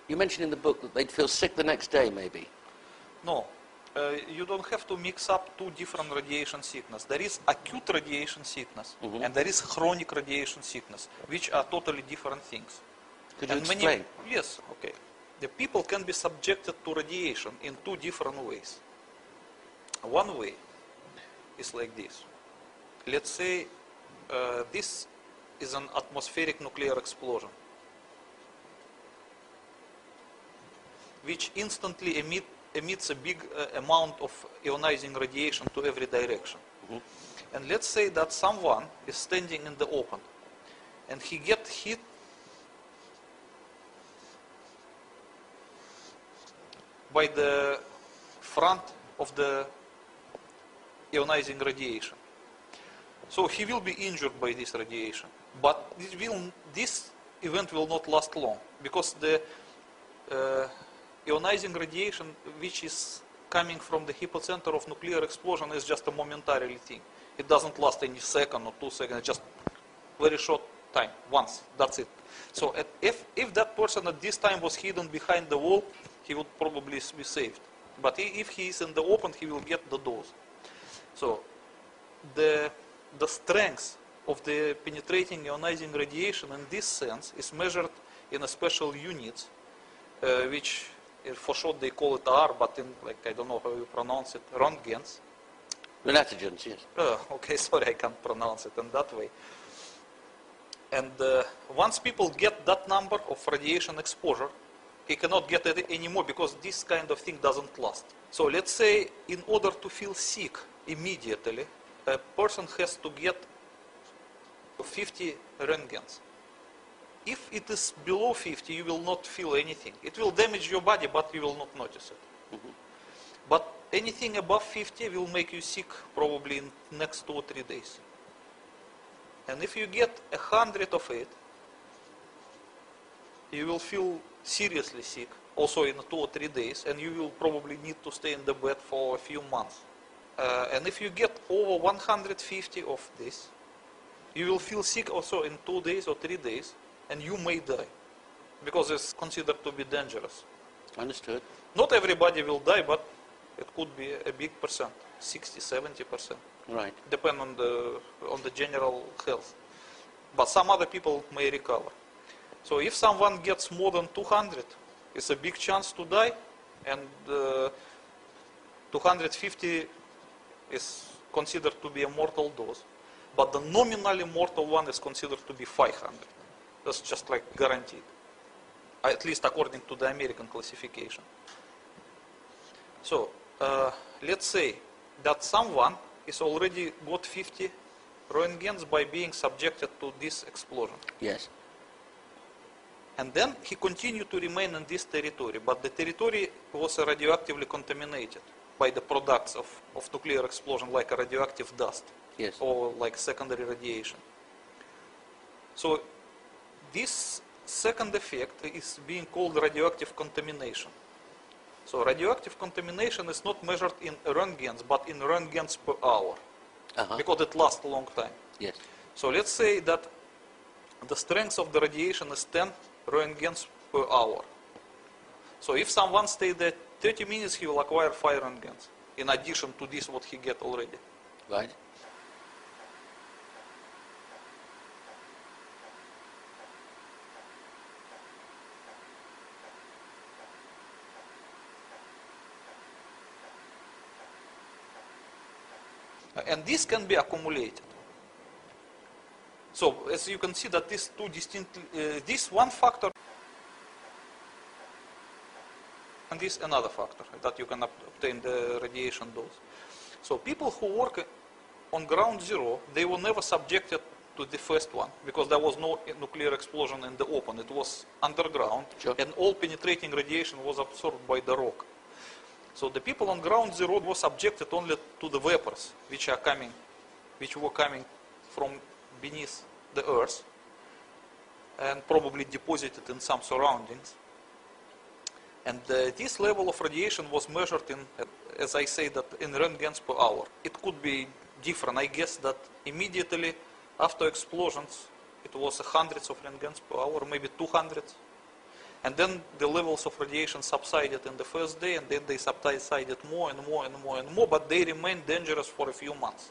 You mentioned in the book that they'd feel sick the next day, maybe. No, you don't have to mix up two different radiation sickness. There is acute radiation sickness and there is chronic radiation sickness, which are totally different things. Could you explain? Yes, okay. The people can be subjected to radiation in two different ways. One way is like this. Let's say this is an atmospheric nuclear explosion, which instantly emits a big amount of ionizing radiation to every direction. And let's say that someone is standing in the open and he gets hit by the front of the ionizing radiation. So he will be injured by this radiation. But this event will not last long, because the ionizing radiation which is coming from the hypocenter of nuclear explosion is just a momentary thing. It doesn't last any second or 2 seconds, just very short time, once, that's it. So if that person at this time was hidden behind the wall, he would probably be saved. But if he is in the open, he will get the dose. So the strength of the penetrating ionizing radiation in this sense is measured in a special unit, which for short they call it R, but in, like, I don't know how you pronounce it, Röntgens. Relatigens, yes. Okay, sorry, I can't pronounce it in that way. And once people get that number of radiation exposure, he cannot get it anymore, because this kind of thing doesn't last. So let's say in order to feel sick immediately, a person has to get 50 Röntgens. If it is below 50, you will not feel anything. It will damage your body, but you will not notice it. But anything above 50 will make you sick probably in next 2 or 3 days. And if you get 100 of it, you will feel seriously sick, also in 2 or 3 days, and you will probably need to stay in the bed for a few months. And if you get over 150 of this, you will feel sick also in 2 days or 3 days, and you may die, because it's considered to be dangerous. Understood. Not everybody will die, but it could be a big percent, 60, 70%. Right. Depend on the general health. But some other people may recover. So if someone gets more than 200, it's a big chance to die, and 250 is considered to be a mortal dose. But the nominally mortal one is considered to be 500. That's just like guaranteed, at least according to the American classification. So let's say that someone is already got 50 Röntgens by being subjected to this explosion. Yes. And then he continued to remain in this territory, but the territory was radioactively contaminated by the products of nuclear explosion, like a radioactive dust, yes, or like secondary radiation. So this second effect is being called radioactive contamination. So radioactive contamination is not measured in Röntgens, but in Röntgens per hour, because it lasts a long time. Yes. So let's say that the strength of the radiation is 10 Röntgens per hour. So if someone stays there 30 minutes, he will acquire 5 Röntgens, in addition to this what he get already. Right. And this can be accumulated. So as you can see that these two distinct, this one factor and this another factor that you can obtain the radiation dose. So people who work on ground zero, they were never subjected to the first one, because there was no nuclear explosion in the open. It was underground, sure, and all penetrating radiation was absorbed by the rock. So the people on ground zero were subjected only to the vapors which were coming from beneath the earth and probably deposited in some surroundings. And this level of radiation was measured in, as I say, that in Röntgens per hour. It could be different. I guess that immediately after explosions, it was hundreds of Röntgens per hour, maybe 200. And then the levels of radiation subsided in the first day, and then they subsided more and more and more and more, but they remain dangerous for a few months.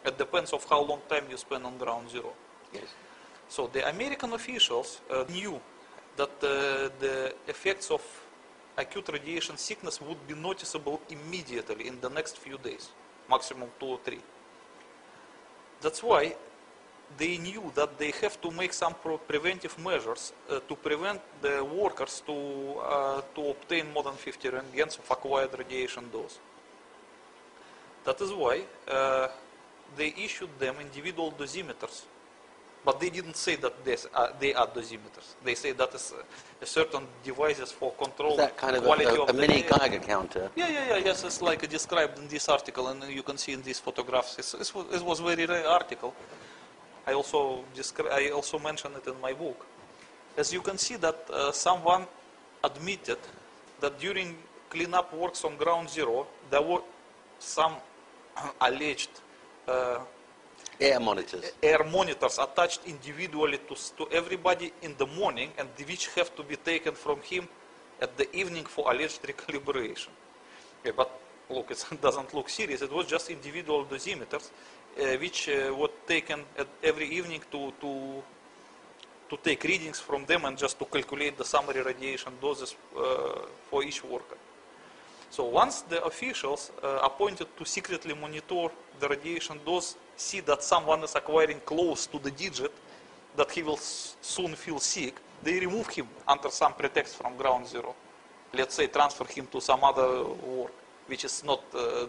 It depends on how long time you spend on ground zero. Yes. So the American officials knew that the effects of acute radiation sickness would be noticeable immediately in the next few days, maximum 2 or 3. That's why they knew that they have to make some preventive measures to prevent the workers to obtain more than 50 rengens of acquired radiation dose. That is why they issued them individual dosimeters. But they didn't say that they are dosimeters. They say that is a certain devices for control That kind of quality a of the mini air. Geiger counter. Yes, it's like described in this article, and you can see in these photographs. It was a very rare article. I also mentioned it in my book. As you can see that someone admitted that during cleanup works on ground zero, there were some alleged Air monitors. air monitors attached individually to everybody in the morning, and which have to be taken from him at the evening for alleged recalibration. Okay, but look, it doesn't look serious. It was just individual dosimeters, which were taken every evening to take readings from them and just to calculate the summary radiation doses for each worker. So once the officials appointed to secretly monitor the radiation dose see that someone is acquiring close to the digit that he will soon feel sick, they remove him under some pretext from ground zero. Let's say transfer him to some other work, which is not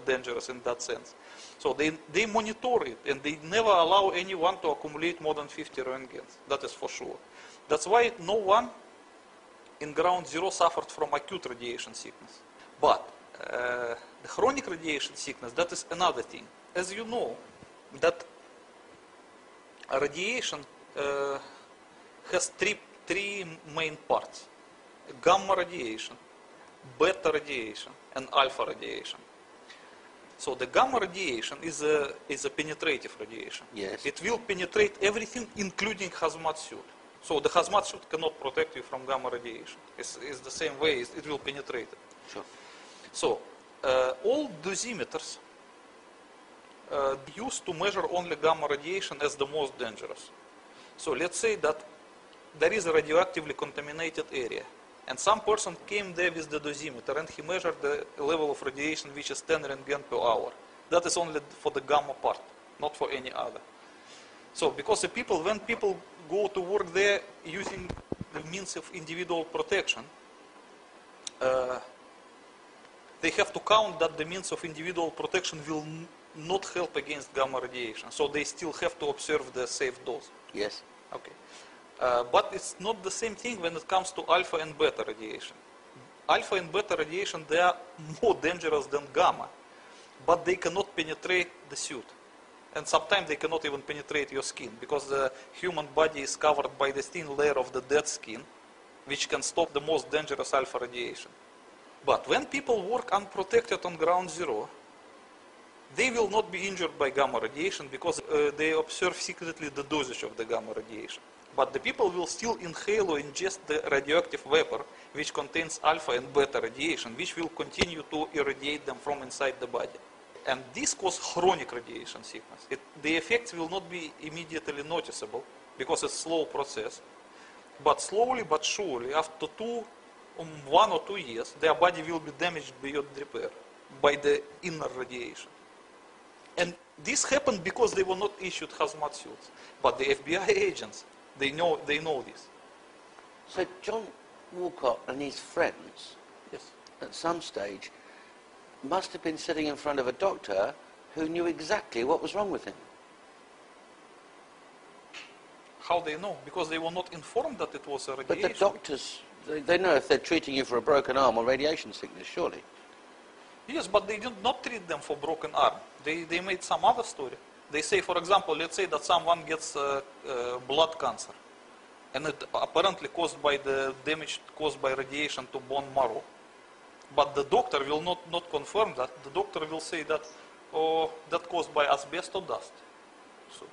dangerous in that sense. So they monitor it, and they never allow anyone to accumulate more than 50 rengens. That is for sure. That's why no one in ground zero suffered from acute radiation sickness. But the chronic radiation sickness, that is another thing. As you know, that radiation has three main parts: gamma radiation, beta radiation, and alpha radiation. So the gamma radiation is a penetrative radiation. Yes. It will penetrate everything, including hazmat suit. So the hazmat suit cannot protect you from gamma radiation. It's the same way it will penetrate it. Sure. So all dosimeters used to measure only gamma radiation as the most dangerous. So let's say that there is a radioactively contaminated area, and some person came there with the dosimeter and he measured the level of radiation, which is 10 Rengen per hour. That is only for the gamma part, not for any other. So because when people go to work there using the means of individual protection, they have to count that the means of individual protection will not help against gamma radiation. So they still have to observe the safe dose. Yes. Okay. But it's not the same thing when it comes to alpha and beta radiation. Alpha and beta radiation, they are more dangerous than gamma, but they cannot penetrate the suit. And sometimes they cannot even penetrate your skin, because the human body is covered by the thin layer of the dead skin, which can stop the most dangerous alpha radiation. But when people work unprotected on ground zero, they will not be injured by gamma radiation because they observe secretly the dosage of the gamma radiation. But the people will still inhale or ingest the radioactive vapor, which contains alpha and beta radiation, which will continue to irradiate them from inside the body. And this causes chronic radiation sickness. The effects will not be immediately noticeable because it's a slow process. But slowly but surely, after 1 or 2 years, their body will be damaged beyond repair by the inner radiation. And this happened because they were not issued hazmat suits. But the FBI agents, they know this. So John Walcott and his friends, Yes. at some stage, must have been sitting in front of a doctor who knew exactly what was wrong with him. How they know? Because they were not informed that it was a But radiation. the doctors, they know if they're treating you for a broken arm or radiation sickness, surely. Yes, but they did not treat them for broken arm. They made some other story. They say, for example, let's say that someone gets blood cancer, and it apparently caused by the damage caused by radiation to bone marrow. But the doctor will not confirm that. The doctor will say that, oh, that caused by asbestos dust. So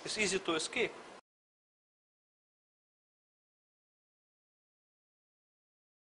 it's easy to escape.